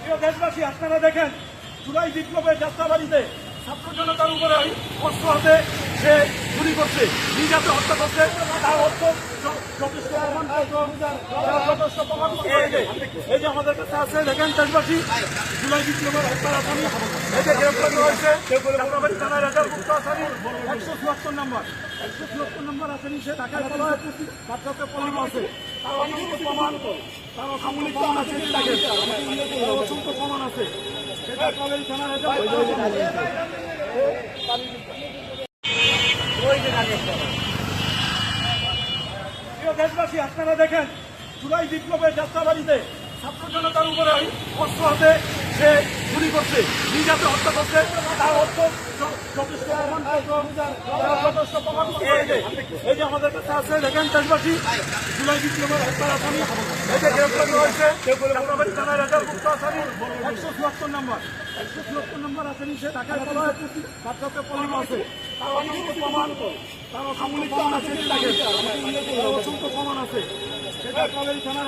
প্রিয় দেশবাসী, আপনারা দেখেন জুলাই বিপ্লবের যাত্রাবাড়িতে ছাত্র জনতার উপরে অস্ত্র হাতে সে গুলি করছে, নির্যাতে হত্যা করছে। তার অর্থ যথেষ্ট প্রমাণ এই যে আমাদের কাছে আছে। দেখেন দেশবাসী, জুলাই বিপ্লবের হত্যার আসামি এই যে গ্রেপ্তার হয়েছে যাত্রাবাড়ি থানার রেজাল্টভুক্ত আসামি 174 নম্বর আসামি। সে ঢাকায় করা বাচ্চাতে পল্লী আছে। তার অসংখ্য প্রমাণ, তার অসামরিক প্রমাণ আছে। অসংখ্য প্রমাণ আছে। সেটা কলেজ থানার প্রিয় দেশবাসী, আপনারা দেখেন জুলাই বিপ্লবের যাত্রাবাড়িতে ছাত্র জনতার উপরে অস্ত্র হাতে সে গুলি করছে, নির্যাতে হত্যা করছে। তার অর্থ যথেষ্ট প্রমাণ এই যে আমাদের কাছে আছে। দেখেন দেশবাসী, জুলাই বিপ্লবের হত্যার আসামি এই যে গ্রেপ্তার হয়েছে যাত্রাবাড়ি থানার রেজাল্টভুক্ত আসামি 174 নম্বর আসামি। সে ঢাকায় করা বাচ্চাতে পল্লী আছে। তার অসংখ্য প্রমাণ, তার অসামরিক প্রমাণ আছে। অসংখ্য প্রমাণ আছে। সেটা কলেজ থানার